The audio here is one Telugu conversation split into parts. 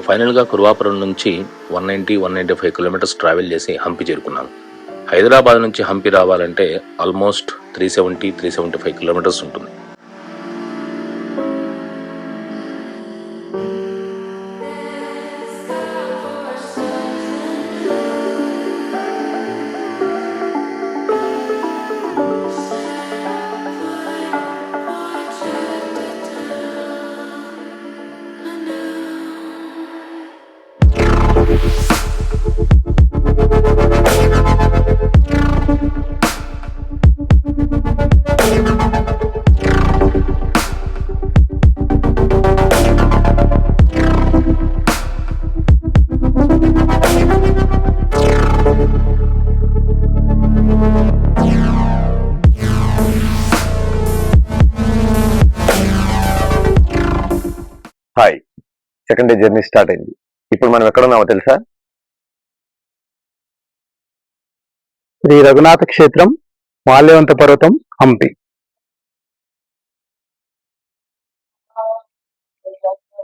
ఫైనల్గా కురువాపురం నుంచి 195 కిలోమీటర్స్ ట్రావెల్ చేసి హంపి చేరుకున్నాను. హైదరాబాద్ నుంచి హంపి రావాలంటే ఆల్మోస్ట్ 375 కిలోమీటర్స్ ఉంటుంది. Hi, second day journey start అయింది. ఇప్పుడు మనం ఎక్కడ ఉన్నామో తెలుసా? శ్రీ రఘునాథ క్షేత్రం, మాల్యవంత పర్వతం, హంపి.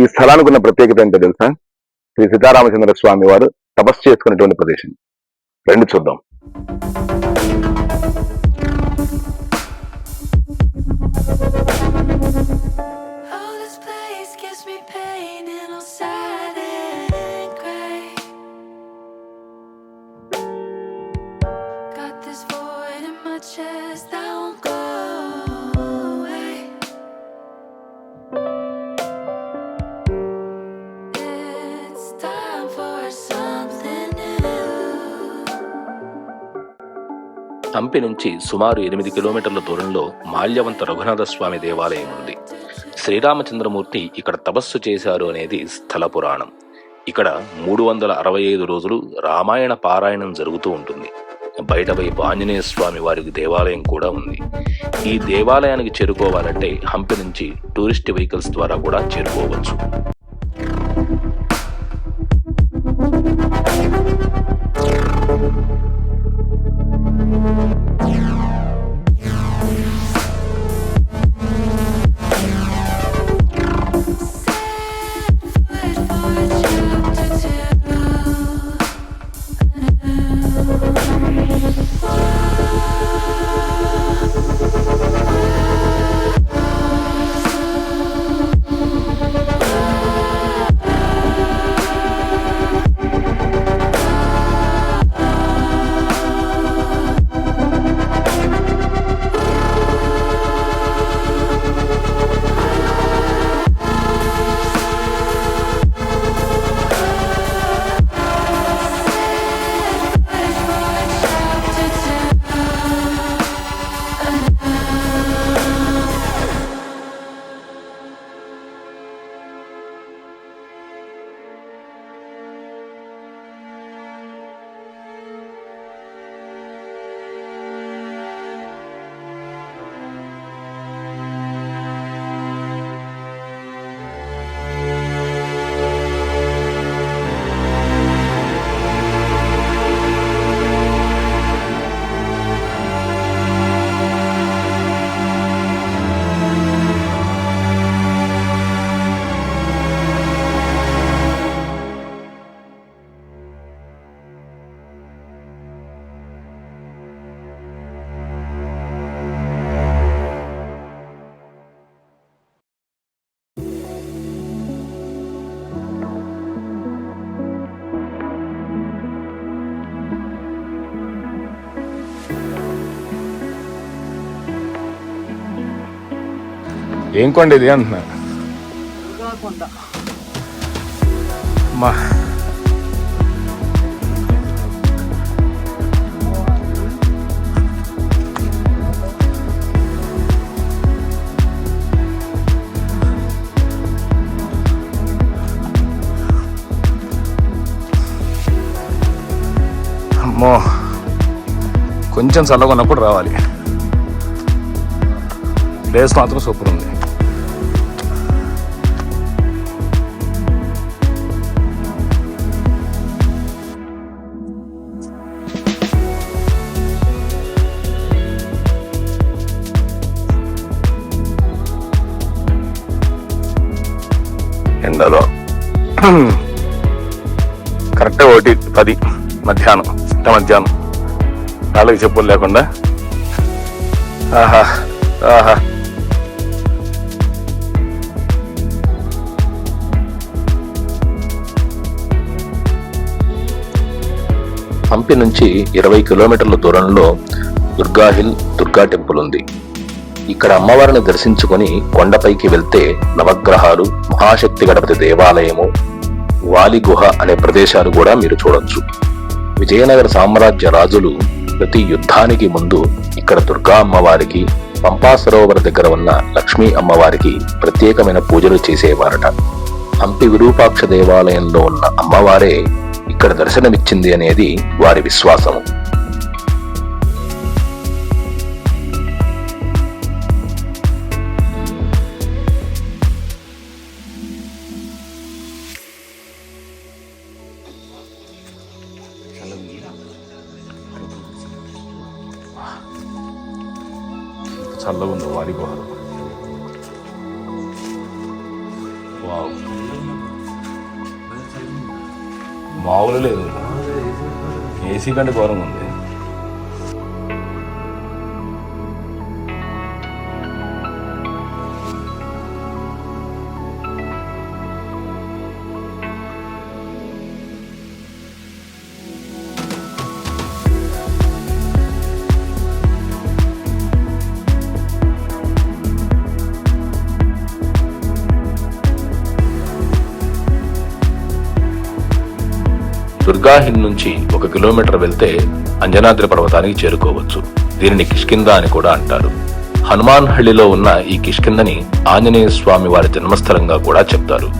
ఈ స్థలానికి ఉన్న ప్రత్యేకత ఏంటో తెలుసా? శ్రీ సీతారామచంద్ర స్వామి వారు తపస్సు చేసుకునేటువంటి ప్రదేశం. రెండు చూద్దాం. హంపి నుంచి సుమారు 8 కిలోమీటర్ల దూరంలో మాల్యవంత రఘునాథ స్వామి దేవాలయం ఉంది. శ్రీరామచంద్రమూర్తి ఇక్కడ తపస్సు చేశారు అనేది స్థల పురాణం. ఇక్కడ 365 రోజులు రామాయణ పారాయణం జరుగుతూ ఉంటుంది. బయట వైపు ఆంజనేయ స్వామి వారికి దేవాలయం కూడా ఉంది. ఈ దేవాలయానికి చేరుకోవాలంటే హంపి నుంచి టూరిస్ట్ వెహికల్స్ ద్వారా కూడా చేరుకోవచ్చు. ఏం కొండ ఇది అంటున్నా? మా అమ్మో, కొంచెం చల్లగా ఉన్నప్పుడు రావాలి. ప్లేస్ మాత్రం సూపర్ ఉంది. ఎండలో 10 మధ్యాహ్నం మధ్యాహ్నం వాళ్ళకి చెప్పులు లేకుండా. ఆహా ఆహా. హంపి నుంచి 20 కిలోమీటర్ల దూరంలో దుర్గాహిల్ దుర్గా టెంపుల్ ఉంది. ఇక్కడ అమ్మవారిని దర్శించుకొని కొండపైకి వెళ్తే నవగ్రహాలు, మహాశక్తి గణపతి దేవాలయము, వాలి గుహ అనే ప్రదేశాలు కూడా మీరు చూడొచ్చు. విజయనగర సామ్రాజ్య రాజులు ప్రతి యుద్ధానికి ముందు ఇక్కడ దుర్గా అమ్మవారికి, పంపా సరోవర దగ్గర ఉన్న లక్ష్మీ అమ్మవారికి ప్రత్యేకమైన పూజలు చేసేవారట. హంపి విరూపాక్ష దేవాలయంలో ఉన్న అమ్మవారే ఇక్కడ దర్శనమిచ్చింది అనేది వారి విశ్వాసము. చల్లగా ఉంది వారి గుహలు. వావ్, మామూలు లేదు, ఏసీ కంటే ఘోరంగా ఉంది. దుర్గాహిల్ నుంచి 1 కిలోమీటర్ వెళ్తే అంజనాద్రి పర్వతానికి చేరుకోవచ్చు. దీనిని కిష్కింద అని కూడా అంటారు. హనుమాన్ హళ్లిలో ఉన్న ఈ కిష్కిందని ఆంజనేయ స్వామి వారి జన్మస్థలంగా కూడా చెప్తారు.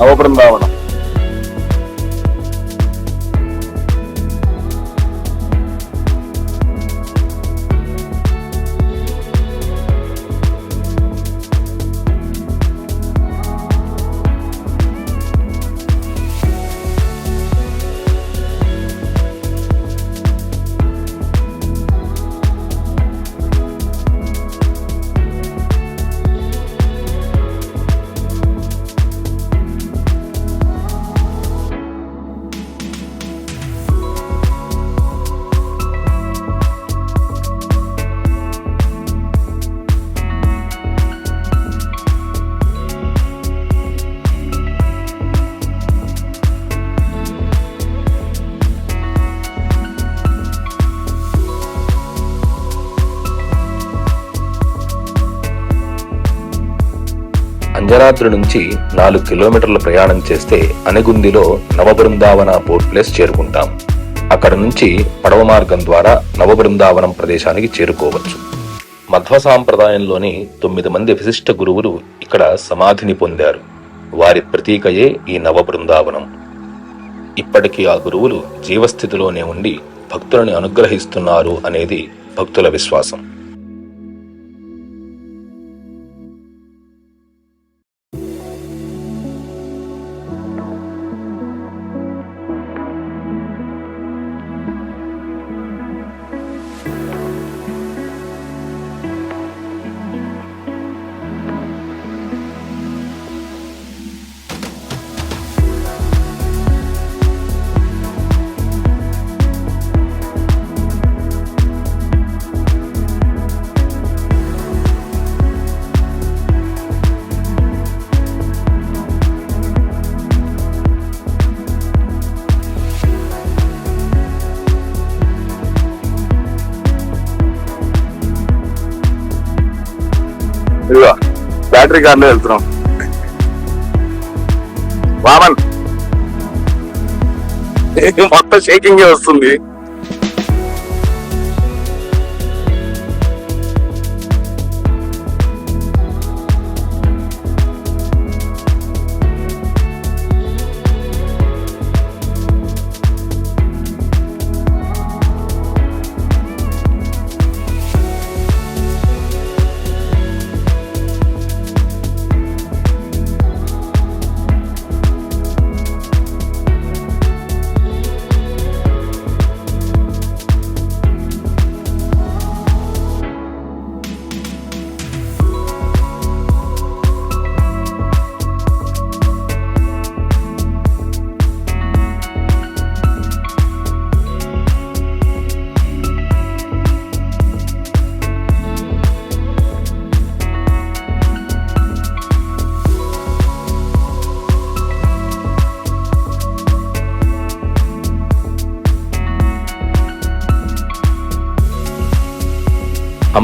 నవబృందావనం. అంజనాద్రి నుంచి 4 కిలోమీటర్ల ప్రయాణం చేస్తే అనగుందిలో నవబృందావన పోర్ట్ ప్లేస్ చేరుకుంటాం. అక్కడ నుంచి పడవ మార్గం ద్వారా నవబృందావనం ప్రదేశానికి చేరుకోవచ్చు. మధ్వ సాంప్రదాయంలోని 9 మంది విశిష్ట గురువులు ఇక్కడ సమాధిని పొందారు. వారి ప్రతీకయే ఈ నవబృందావనం. ఇప్పటికీ ఆ గురువులు జీవస్థితిలోనే ఉండి భక్తులని అనుగ్రహిస్తున్నారు అనేది భక్తుల విశ్వాసం. ఇదిగో బ్యాటరీ కార్లో వెళ్తున్నాం. వామన్ మొత్తం షేకింగ్ వస్తుంది.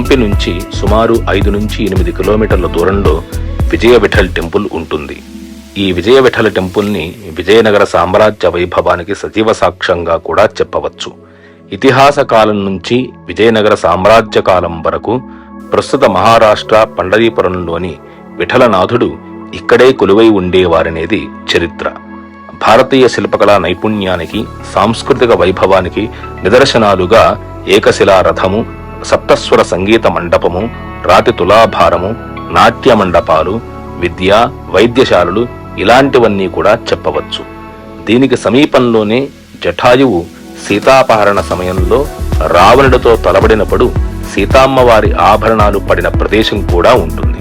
హంపి నుంచి సుమారు 5 నుంచి 8 కిలోమీటర్ల దూరంలో విజయ విఠల్ టెంపుల్ ఉంటుంది. ఈ విజయ విఠల టెంపుల్ని విజయనగర సామ్రాజ్య వైభవానికి సజీవ సాక్ష్యంగా కూడా చెప్పవచ్చు. ఇతిహాస కాలం నుంచి విజయనగర సామ్రాజ్య కాలం వరకు ప్రస్తుత మహారాష్ట్ర పండరీపురంలోని విఠలనాథుడు ఇక్కడే కొలువై ఉండేవారనేది చరిత్ర. భారతీయ శిల్పకళా నైపుణ్యానికి, సాంస్కృతిక వైభవానికి నిదర్శనాలుగా ఏకశిలా రథము, సప్తస్వర సంగీత మండపము, రాతి తులాభారము, నాట్య మండపాలు, విద్యా వైద్యశాలలు ఇలాంటివన్నీ కూడా చెప్పవచ్చు. దీనికి సమీపంలోనే జటాయువు సీతాపహరణ సమయంలో రావణుడితో తలబడినప్పుడు సీతామ్మవారి ఆభరణాలు పడిన ప్రదేశం కూడా ఉంటుంది.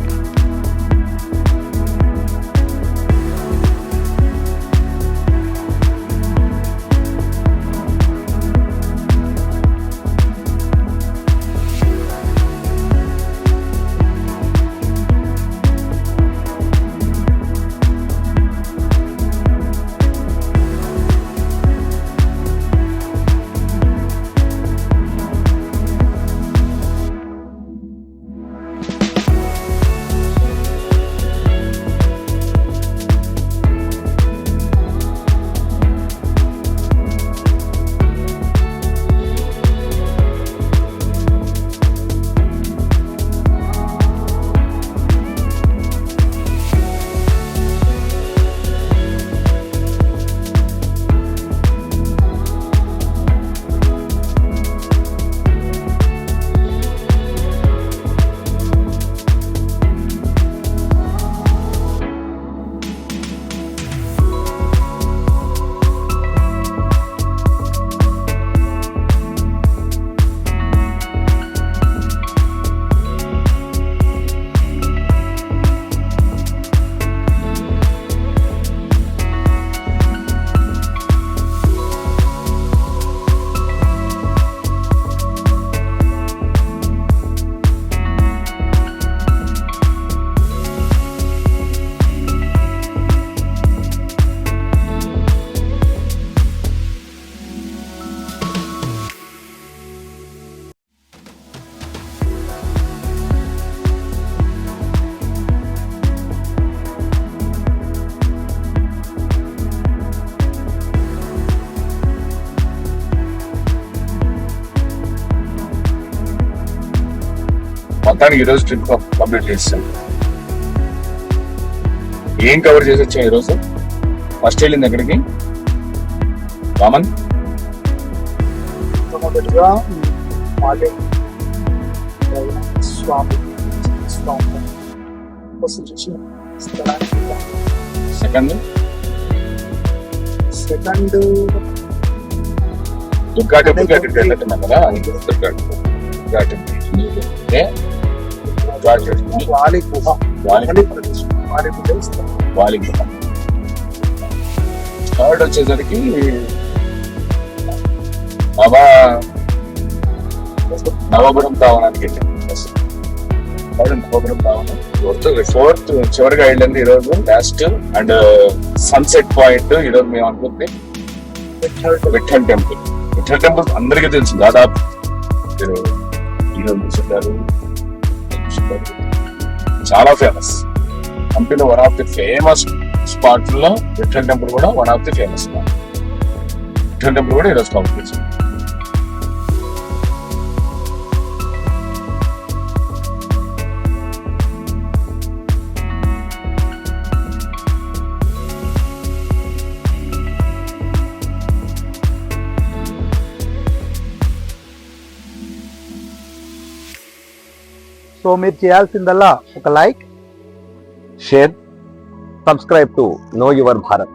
మొత్తానికి ఈరోజు ట్రిప్ కంప్లీట్ చేస్తాం. ఏం కవర్ చేసి వచ్చాం ఈరోజు? ఫస్ట్ వెళ్ళింది ఎక్కడికి రామన్? మొదటిగా స్వామి సెకండ్ దుర్గా టెంపుల్ అక్కడికి వెళ్ళట్టున్నాం కదా, దుర్గా టెంపుల్. థర్డ్ వచ్చేసరికి బాబా నవపురం తావనానికి వెళ్ళాం. నవపురం తావనం. ఫోర్త్ చివరిగా వెళ్ళింది ఈరోజు లాస్ట్ అండ్ సన్సెట్ పాయింట్. ఈరోజు మేము అనుకుంది విఠల్ టెంపుల్. విఠల్ టెంపుల్ అందరికీ తెలుసు, దాదాపు చాలా ఫేమస్. హంపీలో one of the famous spot లో విఠల్ టెంపుల్ కూడా one of the famous spot. Vitthal temple కూడా ఈరోజు కంప్లీట్. సో మీరు చేయాల్సిందల్లా ఒక like, share, subscribe to know your Bharat.